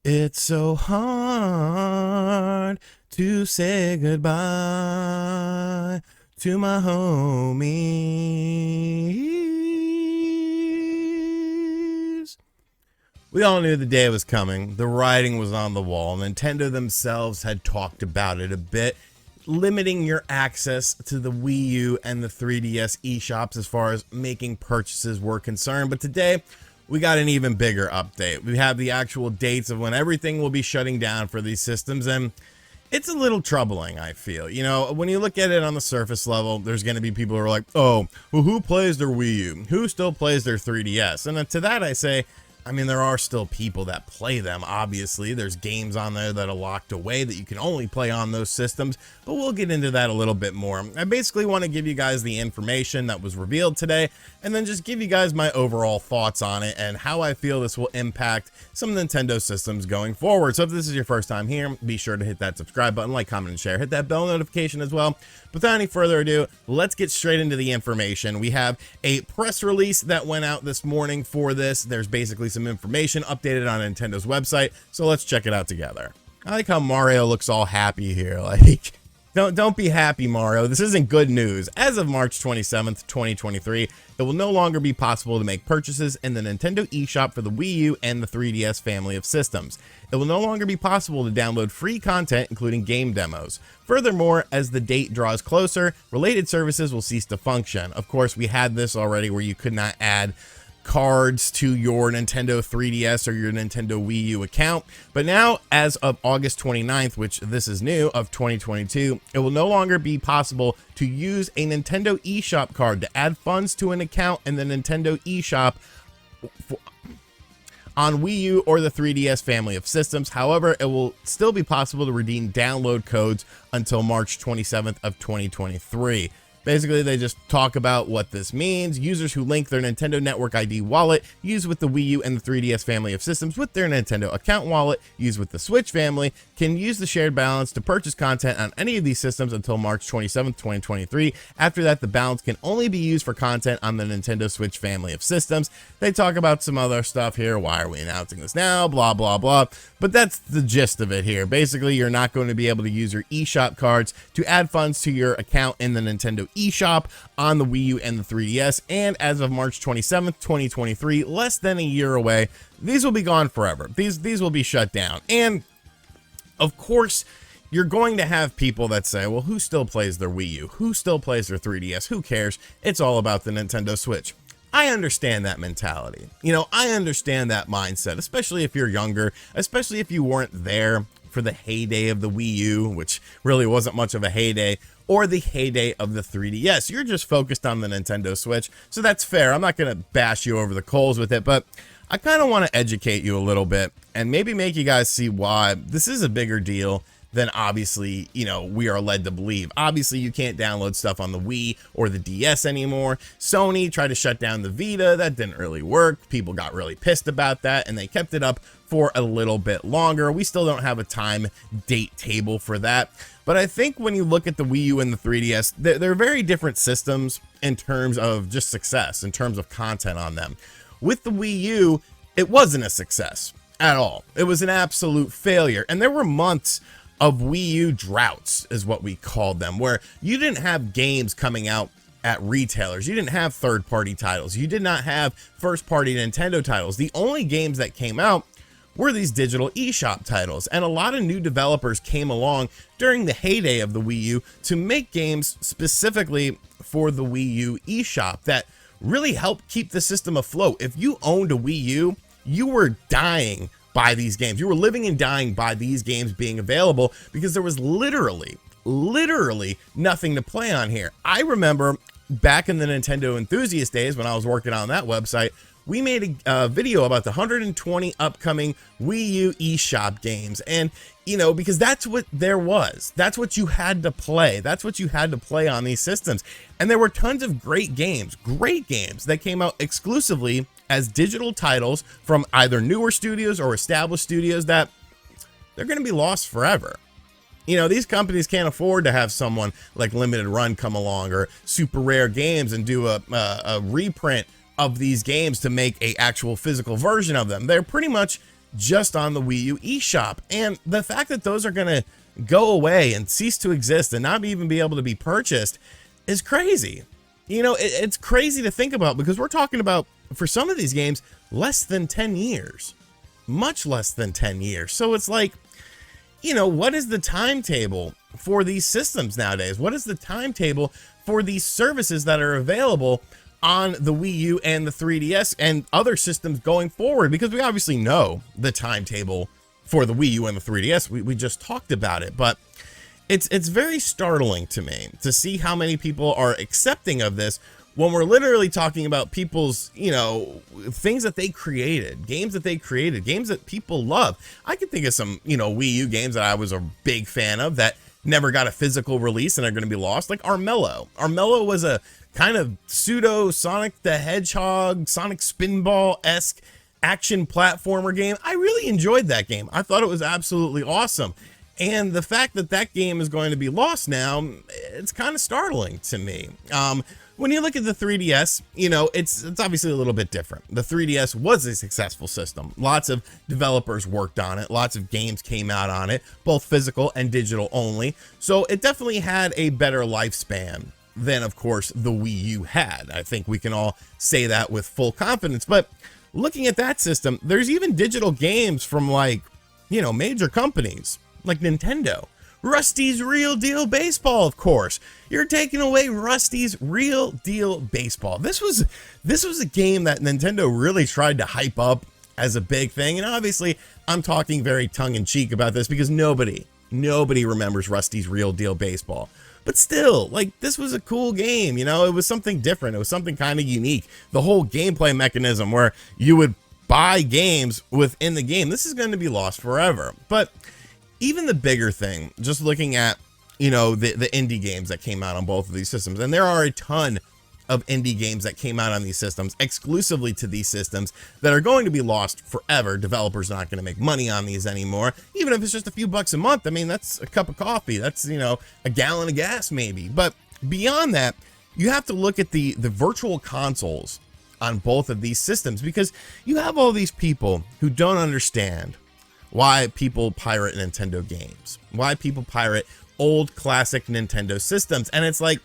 It's so hard to say goodbye to my homies. We all knew the day was coming. The writing was on the wall. Nintendo themselves had talked about it a bit, limiting your access to the Wii U and the 3DS eShops as far as making purchases were concerned. But today, we got an even bigger update. We have the actual dates of when everything will be shutting down for these systems, and it's a little troubling, I feel. You know, when you look at it on the surface level, there's going to be people who are like, oh, well, who plays their Wii U? Who still plays their 3DS? And to that I say, I mean, there are still people that play them, obviously. There's games on there that are locked away that you can only play on those systems, but we'll get into that a little bit more. I basically want to give you guys the information that was revealed today, and then just give you guys my overall thoughts on it and how I feel this will impact some Nintendo systems going forward. So if this is your first time here, be sure to hit that subscribe button, like, comment, and share. Hit that bell notification as well. Without any further ado, let's get straight into the information. We have a press release that went out this morning for this. There's basically some information updated on Nintendo's website, so let's check it out together. I like how Mario looks all happy here. Like, don't be happy, Mario. This isn't good news. As of March 27th, 2023, it will no longer be possible to make purchases in the Nintendo eShop for the Wii U and the 3DS family of systems. It will no longer be possible to download free content, including game demos. Furthermore, as the date draws closer, related services will cease to function. Of course, we had this already where you could not add cards to your Nintendo 3DS or your Nintendo Wii U account, but now as of August 29th, which this is new, of 2022, it will no longer be possible to use a Nintendo eShop card to add funds to an account in the Nintendo eShop on Wii U or the 3DS family of systems. However, it will still be possible to redeem download codes until March 27th of 2023. Basically, they just talk about what this means. Users who link their Nintendo Network ID wallet used with the Wii U and the 3DS family of systems with their Nintendo account wallet used with the Switch family can use the shared balance to purchase content on any of these systems until March 27th, 2023. After that, the balance can only be used for content on the Nintendo Switch family of systems. They talk about some other stuff here. Why are we announcing this now? Blah, blah, blah. But that's the gist of it here. Basically, you're not going to be able to use your eShop cards to add funds to your account in the Nintendo eShop on the Wii U and the 3DS, and as of March 27th, 2023, less than a year away, these will be gone forever. These will be shut down. And of course, you're going to have people that say, well, who still plays their Wii U? Who still plays their 3DS? Who cares? It's all about the Nintendo Switch. I understand that mentality. You know, I understand that mindset, especially if you're younger, especially if you weren't there for the heyday of the Wii U, which really wasn't much of a heyday, or the heyday of the 3DS. You're just focused on the Nintendo Switch, so that's fair. I'm not going to bash you over the coals with it, but I kind of want to educate you a little bit and maybe make you guys see why this is a bigger deal than obviously, you know, we are led to believe. Obviously, you can't download stuff on the Wii or the DS anymore. Sony tried to shut down the Vita. That didn't really work. People got really pissed about that, and they kept it up for a little bit longer. We still don't have a time date table for that. But I think when you look at the Wii U and the 3DS, they're very different systems in terms of just success, in terms of content on them. With the Wii U, it wasn't a success at all. It was an absolute failure. And there were months of Wii U droughts, is what we called them, where you didn't have games coming out at retailers. You didn't have third-party titles. You did not have first-party Nintendo titles. The only games that came out were these digital eShop titles, and a lot of new developers came along during the heyday of the Wii U to make games specifically for the Wii U eShop that really helped keep the system afloat. If you owned a Wii U, you were dying by these games. You were living and dying by these games being available because there was literally nothing to play on here. I remember back in the Nintendo Enthusiast days when I was working on that website, we made a video about the 120 upcoming Wii U eShop games. And, you know, because that's what there was. That's what you had to play. That's what you had to play on these systems. And there were tons of great games that came out exclusively as digital titles from either newer studios or established studios that they're going to be lost forever. You know, these companies can't afford to have someone like Limited Run come along or Super Rare Games and do a reprint of these games to make a actual physical version of them. They're pretty much just on the Wii U eShop. And the fact that those are going to go away and cease to exist and not even be able to be purchased is crazy. You know, it's crazy to think about, because we're talking about, for some of these games, less than 10 years, much less than 10 years. So it's like, you know, what is the timetable for these systems nowadays? What is the timetable for these services that are available on the Wii U and the 3DS and other systems going forward? Because we obviously know the timetable for the Wii U and the 3DS. We just talked about it, but it's very startling to me to see how many people are accepting of this when we're literally talking about people's, you know, things that they created, games that they created, games that people love. I can think of some, you know, Wii U games that I was a big fan of that never got a physical release and are going to be lost, like Armello. Armello was a kind of pseudo Sonic the Hedgehog, Sonic Spinball-esque action platformer game. I really enjoyed that game. I thought it was absolutely awesome. And the fact that that game is going to be lost now, it's kind of startling to me. When you look at the 3DS, you know, it's obviously a little bit different. The 3DS was a successful system. Lots of developers worked on it. Lots of games came out on it, both physical and digital only. So it definitely had a better lifespan than, of course, the Wii U had. I think we can all say that with full confidence. But looking at that system, there's even digital games from, like, you know, major companies like Nintendo. Rusty's Real Deal Baseball, of course. You're taking away Rusty's Real Deal Baseball. This was a game that Nintendo really tried to hype up as a big thing. And obviously, I'm talking very tongue-in-cheek about this because nobody remembers Rusty's Real Deal Baseball. But still, like, this was a cool game, you know? It was something different. It was something kind of unique. The whole gameplay mechanism where you would buy games within the game. This is going to be lost forever. But even the bigger thing, just looking at, you know, the indie games that came out on both of these systems, and there are a ton of indie games that came out on these systems exclusively to these systems that are going to be lost forever. Developers are not going to make money on these anymore, even if it's just a few bucks a month. I mean, that's a cup of coffee. That's, you know, a gallon of gas maybe. But beyond that, you have to look at the virtual consoles on both of these systems, because you have all these people who don't understand why people pirate Nintendo games, why people pirate old classic Nintendo systems. And it's like,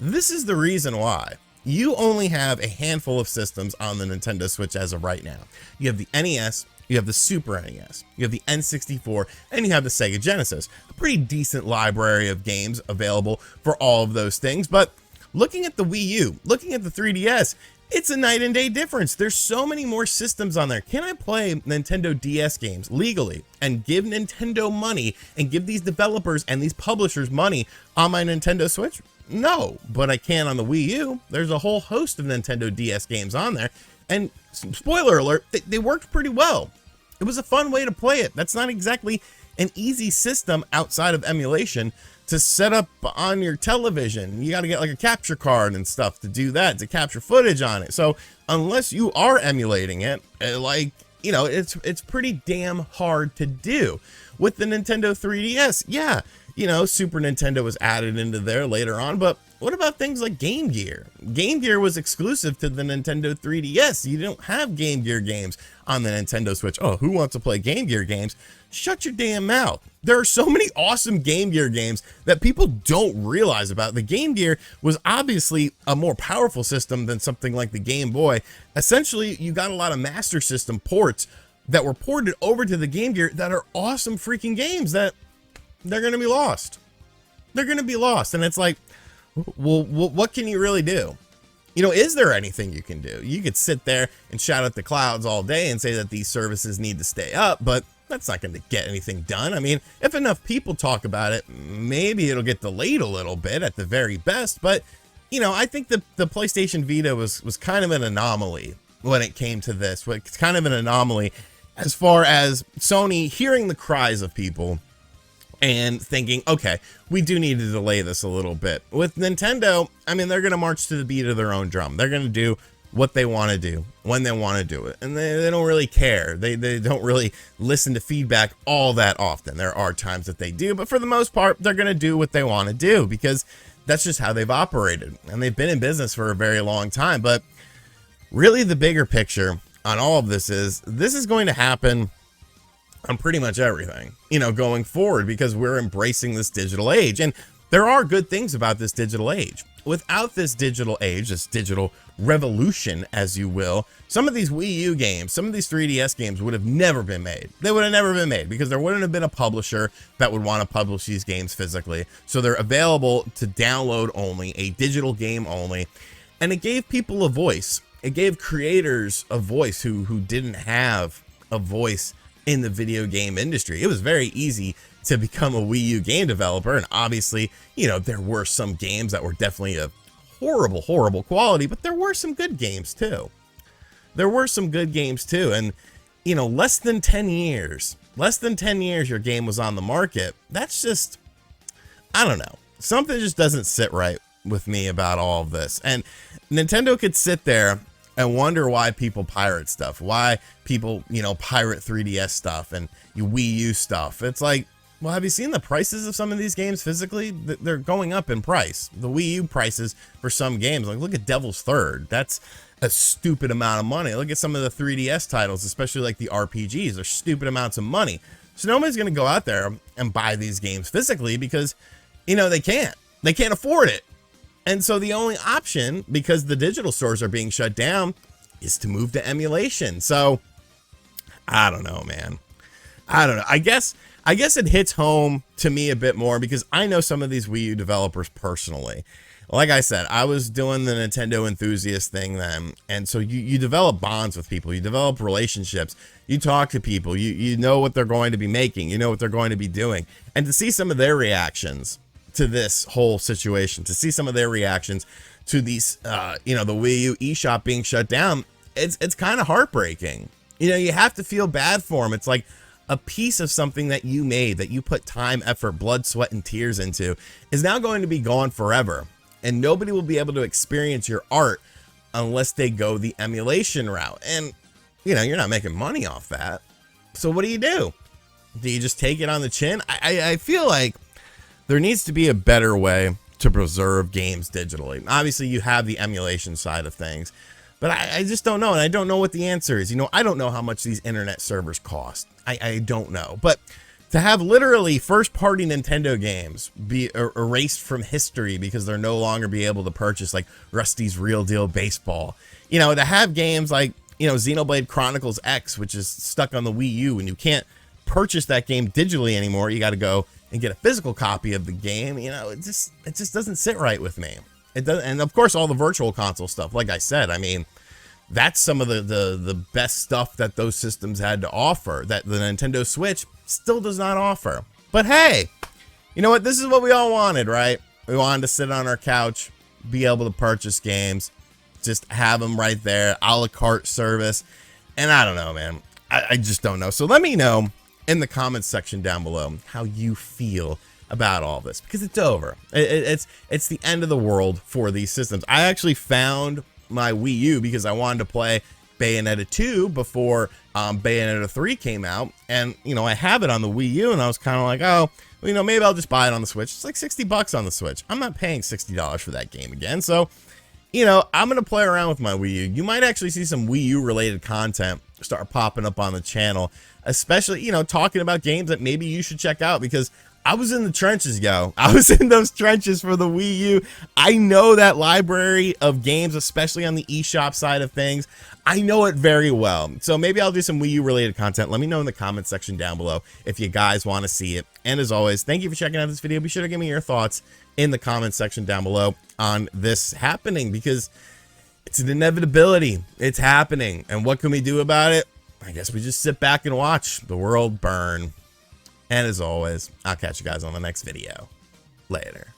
this is the reason why. You only have a handful of systems on the Nintendo Switch as of right now. You have the NES, you have the Super NES, you have the N64, and you have the Sega Genesis. A pretty decent library of games available for all of those things. But looking at the Wii U, looking at the 3DS, it's a night and day difference. There's so many more systems on there. Can I play Nintendo DS games legally and give Nintendo money and give these developers and these publishers money on my Nintendo Switch? No, but I can on the Wii U. There's a whole host of Nintendo DS games on there. And spoiler alert, they worked pretty well. It was a fun way to play it. That's not exactly an easy system outside of emulation to set up on your television. You got to get like a capture card and stuff to do that, to capture footage on it. So unless you are emulating it, like, you know, it's pretty damn hard to do. With the Nintendo 3DS, yeah, you know, Super Nintendo was added into there later on, but what about things like Game Gear? Game Gear was exclusive to the Nintendo 3DS. You don't have Game Gear games on the Nintendo Switch. Oh, who wants to play Game Gear games? Shut your damn mouth. There are so many awesome Game Gear games that people don't realize about. The Game Gear was obviously a more powerful system than something like the Game Boy. Essentially, you got a lot of Master System ports that were ported over to the Game Gear that are awesome freaking games that they're going to be lost. They're going to be lost. And it's like, well, what can you really do? You know, is there anything you can do? You could sit there and shout at the clouds all day and say that these services need to stay up, but that's not going to get anything done. I mean, if enough people talk about it, maybe it'll get delayed a little bit at the very best. But, you know, I think the PlayStation Vita was kind of an anomaly when it came to this. It's kind of an anomaly as far as Sony hearing the cries of people and thinking, okay, we do need to delay this a little bit. With Nintendo, I mean, they're going to march to the beat of their own drum. They're going to do what they want to do when they want to do it, and they don't really care. They don't really listen to feedback all that often. There are times that they do, but for the most part, they're going to do what they want to do because that's just how they've operated, and they've been in business for a very long time. But really, the bigger picture on all of this is going to happen on pretty much everything, you know, going forward, because we're embracing this digital age. And there are good things about this digital age. Without this digital age, this digital revolution, as you will, some of these Wii U games, some of these 3DS games would have never been made. They would have never been made because there wouldn't have been a publisher that would want to publish these games physically. So they're available to download only, a digital game only. And it gave people a voice. It gave creators a voice who didn't have a voice in the video game industry. It was very easy to become a Wii U game developer, and obviously, you know, there were some games that were definitely of horrible quality, but there were some good games too. There were some good games too, and you know, less than 10 years your game was on the market. That's just, I don't know, something just doesn't sit right with me about all of this. And Nintendo could sit there and wonder why people pirate stuff, why people, you know, pirate 3DS stuff and Wii U stuff. It's like, well, have you seen the prices of some of these games physically? They're going up in price. The Wii U prices for some games, like look at Devil's Third. That's a stupid amount of money. Look at some of the 3DS titles, especially like the RPGs. They're stupid amounts of money. So nobody's going to go out there and buy these games physically because, you know, they can't afford it. And so the only option, because the digital stores are being shut down, is to move to emulation. So I don't know, man. I don't know. I guess it hits home to me a bit more because I know some of these Wii U developers personally. Like I said, I was doing the Nintendo enthusiast thing then. And so you develop bonds with people. You develop relationships. You talk to people. You know what they're going to be making. You know what they're going to be doing. And to see some of their reactions to this whole situation, to see some of their reactions to these, you know, the Wii U eShop being shut down, it's kind of heartbreaking. You know, you have to feel bad for them. It's like a piece of something that you made, that you put time, effort, blood, sweat, and tears into, is now going to be gone forever. And nobody will be able to experience your art unless they go the emulation route. And, you know, you're not making money off that. So what do? Do you just take it on the chin? I feel like there needs to be a better way to preserve games digitally. Obviously, you have the emulation side of things, but I just don't know. And I don't know what the answer is. You know, I don't know how much these internet servers cost. I don't know. But to have literally first-party Nintendo games be erased from history because they're no longer be able to purchase, like Rusty's Real Deal Baseball. You know, to have games like, you know, Xenoblade Chronicles X, which is stuck on the Wii U, and you can't purchase that game digitally anymore. You got to go and get a physical copy of the game. You know, it just doesn't sit right with me. It does. And of course, all the virtual console stuff, like I said, I mean, that's some of the best stuff that those systems had to offer that the Nintendo Switch still does not offer. But hey, you know what? This is what we all wanted, right? We wanted to sit on our couch, be able to purchase games, just have them right there, a la carte service. And I don't know, man. I just don't know. So let me know in the comments section down below how you feel about all this, because it's over. It's the end of the world for these systems. I actually found my Wii U because I wanted to play Bayonetta 2 before Bayonetta 3 came out, and you know, I have it on the Wii U, and I was kind of like, oh, well, you know, maybe I'll just buy it on the Switch. It's like $60 on the Switch. I'm not paying $60 for that game again. So, you know, I'm gonna play around with my Wii U. You might actually see some Wii U related content start popping up on the channel, especially, you know, talking about games that maybe you should check out, because I was in the trenches, yo. I was in those trenches for the Wii U. I know that library of games, especially on the eShop side of things. I know it very well. So maybe I'll do some Wii U related content. Let me know in the comment section down below if you guys want to see it. And as always, thank you for checking out this video. Be sure to give me your thoughts in the comment section down below on this happening, because it's an inevitability. It's happening. And what can we do about it? I guess we just sit back and watch the world burn. And as always, I'll catch you guys on the next video. Later.